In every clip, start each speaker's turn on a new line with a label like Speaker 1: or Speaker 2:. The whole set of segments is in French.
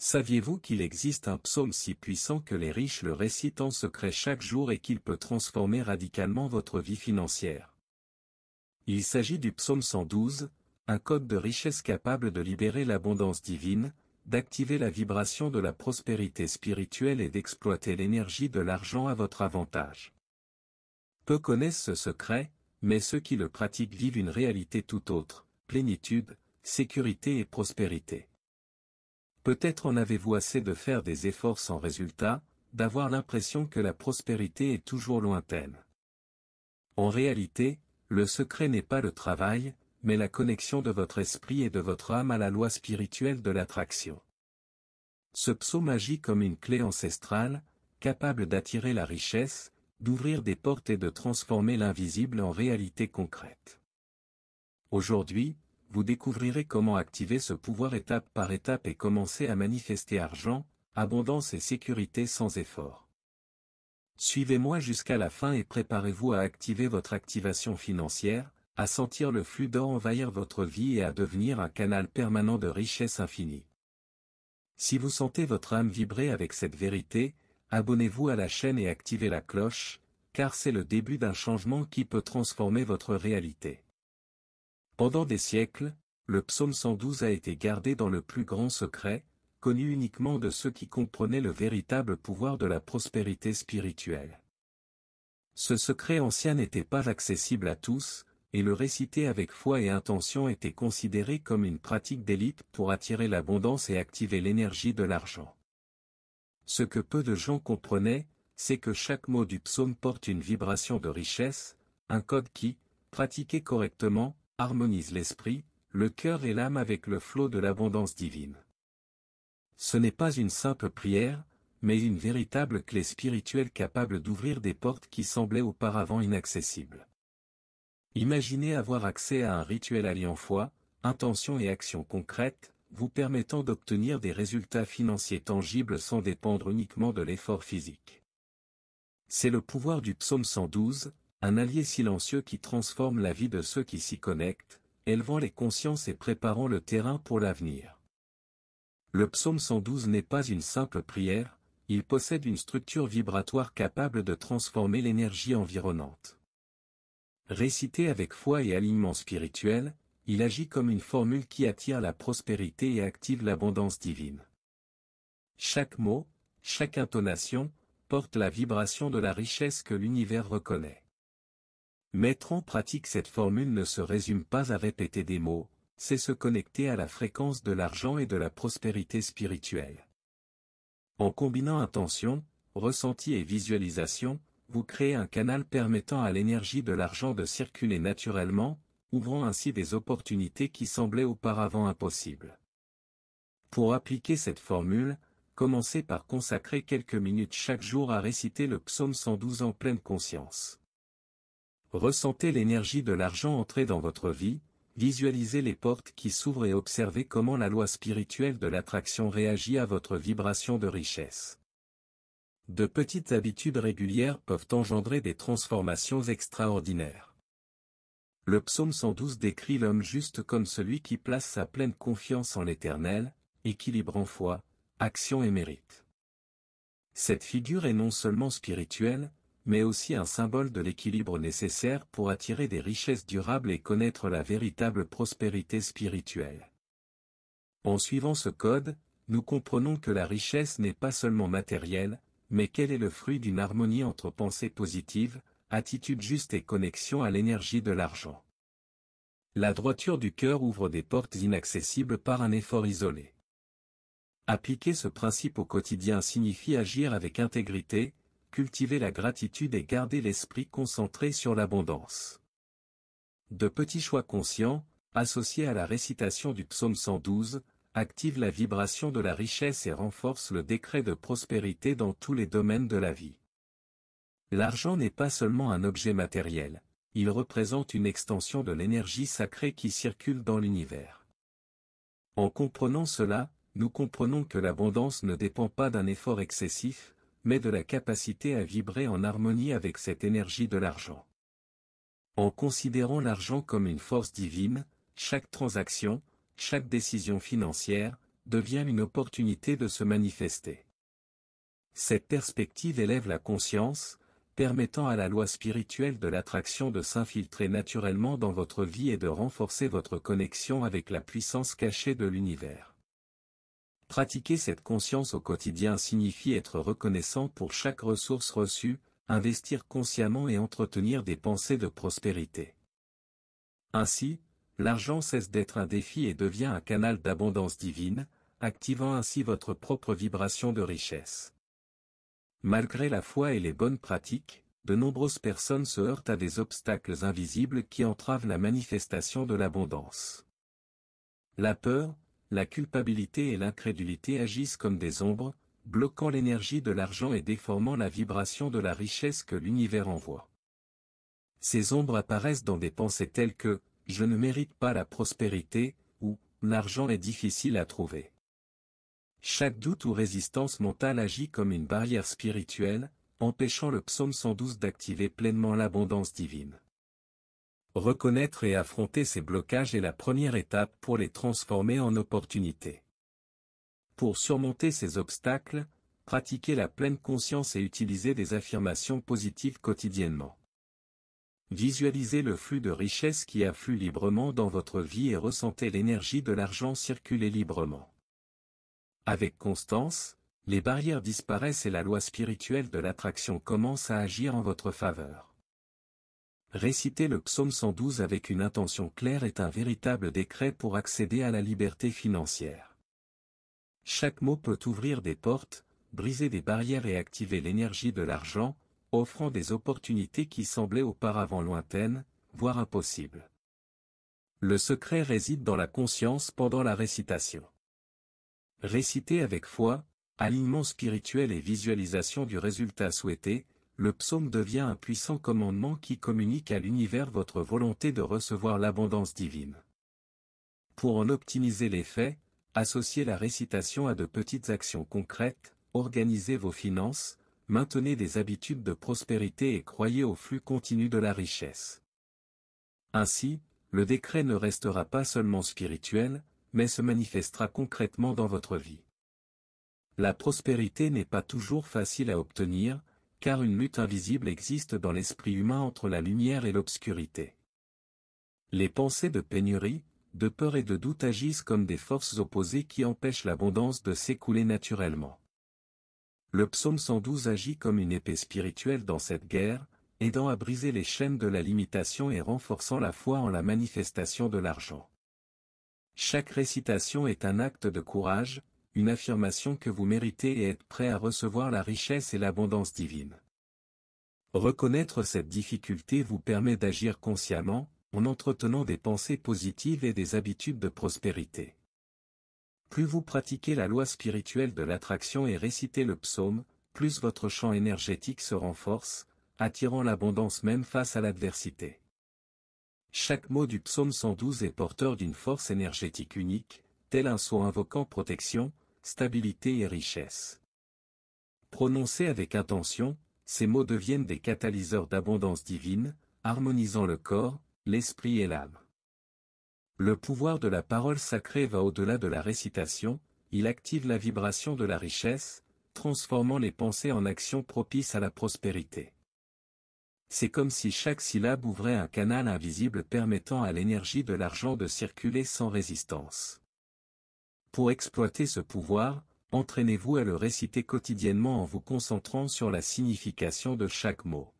Speaker 1: Saviez-vous qu'il existe un psaume si puissant que les riches le récitent en secret chaque jour et qu'il peut transformer radicalement votre vie financière? Il s'agit du psaume 112, un code de richesse capable de libérer l'abondance divine, d'activer la vibration de la prospérité spirituelle et d'exploiter l'énergie de l'argent à votre avantage. Peu connaissent ce secret, mais ceux qui le pratiquent vivent une réalité tout autre, plénitude, sécurité et prospérité. Peut-être en avez-vous assez de faire des efforts sans résultat, d'avoir l'impression que la prospérité est toujours lointaine. En réalité, le secret n'est pas le travail, mais la connexion de votre esprit et de votre âme à la loi spirituelle de l'attraction. Ce psaume agit comme une clé ancestrale, capable d'attirer la richesse, d'ouvrir des portes et de transformer l'invisible en réalité concrète. Aujourd'hui, vous découvrirez comment activer ce pouvoir étape par étape et commencer à manifester argent, abondance et sécurité sans effort. Suivez-moi jusqu'à la fin et préparez-vous à activer votre activation financière, à sentir le flux d'or envahir votre vie et à devenir un canal permanent de richesse infinie. Si vous sentez votre âme vibrer avec cette vérité, abonnez-vous à la chaîne et activez la cloche, car c'est le début d'un changement qui peut transformer votre réalité. Pendant des siècles, le psaume 112 a été gardé dans le plus grand secret, connu uniquement de ceux qui comprenaient le véritable pouvoir de la prospérité spirituelle. Ce secret ancien n'était pas accessible à tous, et le réciter avec foi et intention était considéré comme une pratique d'élite pour attirer l'abondance et activer l'énergie de l'argent. Ce que peu de gens comprenaient, c'est que chaque mot du psaume porte une vibration de richesse, un code qui, pratiqué correctement, harmonise l'esprit, le cœur et l'âme avec le flot de l'abondance divine. Ce n'est pas une simple prière, mais une véritable clé spirituelle capable d'ouvrir des portes qui semblaient auparavant inaccessibles. Imaginez avoir accès à un rituel alliant foi, intention et action concrète, vous permettant d'obtenir des résultats financiers tangibles sans dépendre uniquement de l'effort physique. C'est le pouvoir du psaume 112, un allié silencieux qui transforme la vie de ceux qui s'y connectent, élevant les consciences et préparant le terrain pour l'avenir. Le psaume 112 n'est pas une simple prière, il possède une structure vibratoire capable de transformer l'énergie environnante. Récité avec foi et alignement spirituel, il agit comme une formule qui attire la prospérité et active l'abondance divine. Chaque mot, chaque intonation, porte la vibration de la richesse que l'univers reconnaît. Mettre en pratique cette formule ne se résume pas à répéter des mots, c'est se connecter à la fréquence de l'argent et de la prospérité spirituelle. En combinant intention, ressenti et visualisation, vous créez un canal permettant à l'énergie de l'argent de circuler naturellement, ouvrant ainsi des opportunités qui semblaient auparavant impossibles. Pour appliquer cette formule, commencez par consacrer quelques minutes chaque jour à réciter le psaume 112 en pleine conscience. Ressentez l'énergie de l'argent entrer dans votre vie, visualisez les portes qui s'ouvrent et observez comment la loi spirituelle de l'attraction réagit à votre vibration de richesse. De petites habitudes régulières peuvent engendrer des transformations extraordinaires. Le psaume 112 décrit l'homme juste comme celui qui place sa pleine confiance en l'Éternel, équilibrant foi, action et mérite. Cette figure est non seulement spirituelle, mais aussi un symbole de l'équilibre nécessaire pour attirer des richesses durables et connaître la véritable prospérité spirituelle. En suivant ce code, nous comprenons que la richesse n'est pas seulement matérielle, mais qu'elle est le fruit d'une harmonie entre pensée positive, attitude juste et connexion à l'énergie de l'argent. La droiture du cœur ouvre des portes inaccessibles par un effort isolé. Appliquer ce principe au quotidien signifie agir avec intégrité, cultiver la gratitude et garder l'esprit concentré sur l'abondance. De petits choix conscients, associés à la récitation du psaume 112, activent la vibration de la richesse et renforcent le décret de prospérité dans tous les domaines de la vie. L'argent n'est pas seulement un objet matériel, il représente une extension de l'énergie sacrée qui circule dans l'univers. En comprenant cela, nous comprenons que l'abondance ne dépend pas d'un effort excessif, mais de la capacité à vibrer en harmonie avec cette énergie de l'argent. En considérant l'argent comme une force divine, chaque transaction, chaque décision financière, devient une opportunité de se manifester. Cette perspective élève la conscience, permettant à la loi spirituelle de l'attraction de s'infiltrer naturellement dans votre vie et de renforcer votre connexion avec la puissance cachée de l'univers. Pratiquer cette conscience au quotidien signifie être reconnaissant pour chaque ressource reçue, investir consciemment et entretenir des pensées de prospérité. Ainsi, l'argent cesse d'être un défi et devient un canal d'abondance divine, activant ainsi votre propre vibration de richesse. Malgré la foi et les bonnes pratiques, de nombreuses personnes se heurtent à des obstacles invisibles qui entravent la manifestation de l'abondance. La peur, la culpabilité et l'incrédulité agissent comme des ombres, bloquant l'énergie de l'argent et déformant la vibration de la richesse que l'univers envoie. Ces ombres apparaissent dans des pensées telles que « je ne mérite pas la prospérité » ou « l'argent est difficile à trouver ». Chaque doute ou résistance mentale agit comme une barrière spirituelle, empêchant le psaume 112 d'activer pleinement l'abondance divine. Reconnaître et affronter ces blocages est la première étape pour les transformer en opportunités. Pour surmonter ces obstacles, pratiquez la pleine conscience et utilisez des affirmations positives quotidiennement. Visualisez le flux de richesse qui afflue librement dans votre vie et ressentez l'énergie de l'argent circuler librement. Avec constance, les barrières disparaissent et la loi spirituelle de l'attraction commence à agir en votre faveur. Réciter le psaume 112 avec une intention claire est un véritable décret pour accéder à la liberté financière. Chaque mot peut ouvrir des portes, briser des barrières et activer l'énergie de l'argent, offrant des opportunités qui semblaient auparavant lointaines, voire impossibles. Le secret réside dans la conscience pendant la récitation. Récité avec foi, alignement spirituel et visualisation du résultat souhaité, le psaume devient un puissant commandement qui communique à l'univers votre volonté de recevoir l'abondance divine. Pour en optimiser l'effet, associez la récitation à de petites actions concrètes, organisez vos finances, maintenez des habitudes de prospérité et croyez au flux continu de la richesse. Ainsi, le décret ne restera pas seulement spirituel, mais se manifestera concrètement dans votre vie. La prospérité n'est pas toujours facile à obtenir, car une lutte invisible existe dans l'esprit humain entre la lumière et l'obscurité. Les pensées de pénurie, de peur et de doute agissent comme des forces opposées qui empêchent l'abondance de s'écouler naturellement. Le psaume 112 agit comme une épée spirituelle dans cette guerre, aidant à briser les chaînes de la limitation et renforçant la foi en la manifestation de l'argent. Chaque récitation est un acte de courage, une affirmation que vous méritez et êtes prêt à recevoir la richesse et l'abondance divine. Reconnaître cette difficulté vous permet d'agir consciemment, en entretenant des pensées positives et des habitudes de prospérité. Plus vous pratiquez la loi spirituelle de l'attraction et récitez le psaume, plus votre champ énergétique se renforce, attirant l'abondance même face à l'adversité. Chaque mot du psaume 112 est porteur d'une force énergétique unique, tel un sceau invoquant protection, stabilité et richesse. Prononcés avec intention, ces mots deviennent des catalyseurs d'abondance divine, harmonisant le corps, l'esprit et l'âme. Le pouvoir de la parole sacrée va au-delà de la récitation, il active la vibration de la richesse, transformant les pensées en actions propices à la prospérité. C'est comme si chaque syllabe ouvrait un canal invisible permettant à l'énergie de l'argent de circuler sans résistance. Pour exploiter ce pouvoir, entraînez-vous à le réciter quotidiennement en vous concentrant sur la signification de chaque mot.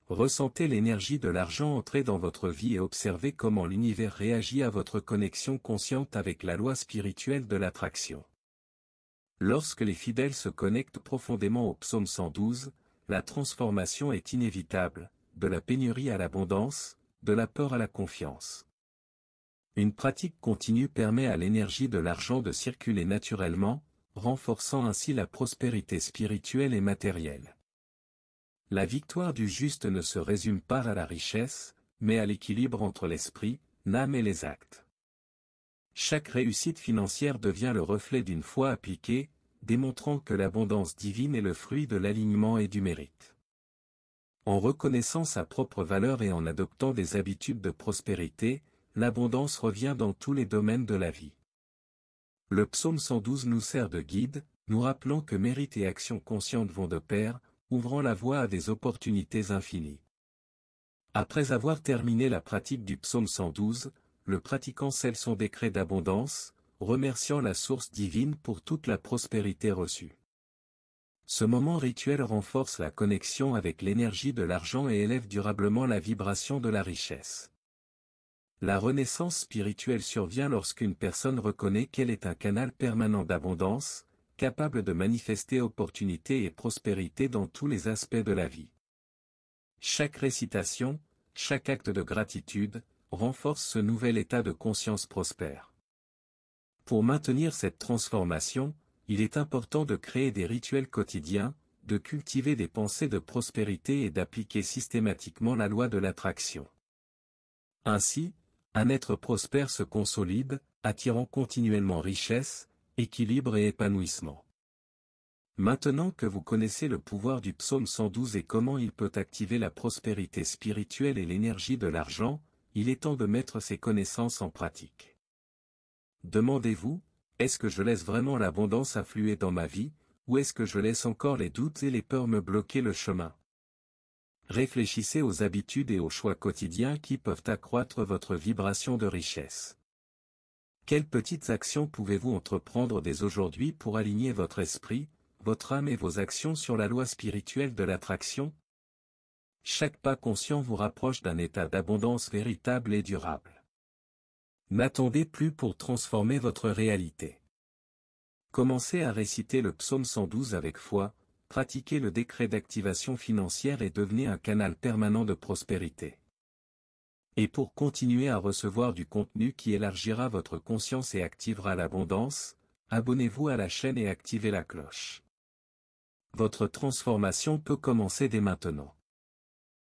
Speaker 1: Ressentez l'énergie de l'argent entrer dans votre vie et observez comment l'univers réagit à votre connexion consciente avec la loi spirituelle de l'attraction. Lorsque les fidèles se connectent profondément au psaume 112, la transformation est inévitable, de la pénurie à l'abondance, de la peur à la confiance. Une pratique continue permet à l'énergie de l'argent de circuler naturellement, renforçant ainsi la prospérité spirituelle et matérielle. La victoire du juste ne se résume pas à la richesse, mais à l'équilibre entre l'esprit, l'âme et les actes. Chaque réussite financière devient le reflet d'une foi appliquée, démontrant que l'abondance divine est le fruit de l'alignement et du mérite. En reconnaissant sa propre valeur et en adoptant des habitudes de prospérité, l'abondance revient dans tous les domaines de la vie. Le psaume 112 nous sert de guide, nous rappelant que mérite et action consciente vont de pair, ouvrant la voie à des opportunités infinies. Après avoir terminé la pratique du psaume 112, le pratiquant scelle son décret d'abondance, remerciant la source divine pour toute la prospérité reçue. Ce moment rituel renforce la connexion avec l'énergie de l'argent et élève durablement la vibration de la richesse. La renaissance spirituelle survient lorsqu'une personne reconnaît qu'elle est un canal permanent d'abondance, capable de manifester opportunité et prospérité dans tous les aspects de la vie. Chaque récitation, chaque acte de gratitude, renforce ce nouvel état de conscience prospère. Pour maintenir cette transformation, il est important de créer des rituels quotidiens, de cultiver des pensées de prospérité et d'appliquer systématiquement la loi de l'attraction. Ainsi, un être prospère se consolide, attirant continuellement richesse, équilibre et épanouissement. Maintenant que vous connaissez le pouvoir du psaume 112 et comment il peut activer la prospérité spirituelle et l'énergie de l'argent, il est temps de mettre ces connaissances en pratique. Demandez-vous, est-ce que je laisse vraiment l'abondance affluer dans ma vie, ou est-ce que je laisse encore les doutes et les peurs me bloquer le chemin? Réfléchissez aux habitudes et aux choix quotidiens qui peuvent accroître votre vibration de richesse. Quelles petites actions pouvez-vous entreprendre dès aujourd'hui pour aligner votre esprit, votre âme et vos actions sur la loi spirituelle de l'attraction? Chaque pas conscient vous rapproche d'un état d'abondance véritable et durable. N'attendez plus pour transformer votre réalité. Commencez à réciter le psaume 112 avec foi, pratiquez le décret d'activation financière et devenez un canal permanent de prospérité. Et pour continuer à recevoir du contenu qui élargira votre conscience et activera l'abondance, abonnez-vous à la chaîne et activez la cloche. Votre transformation peut commencer dès maintenant.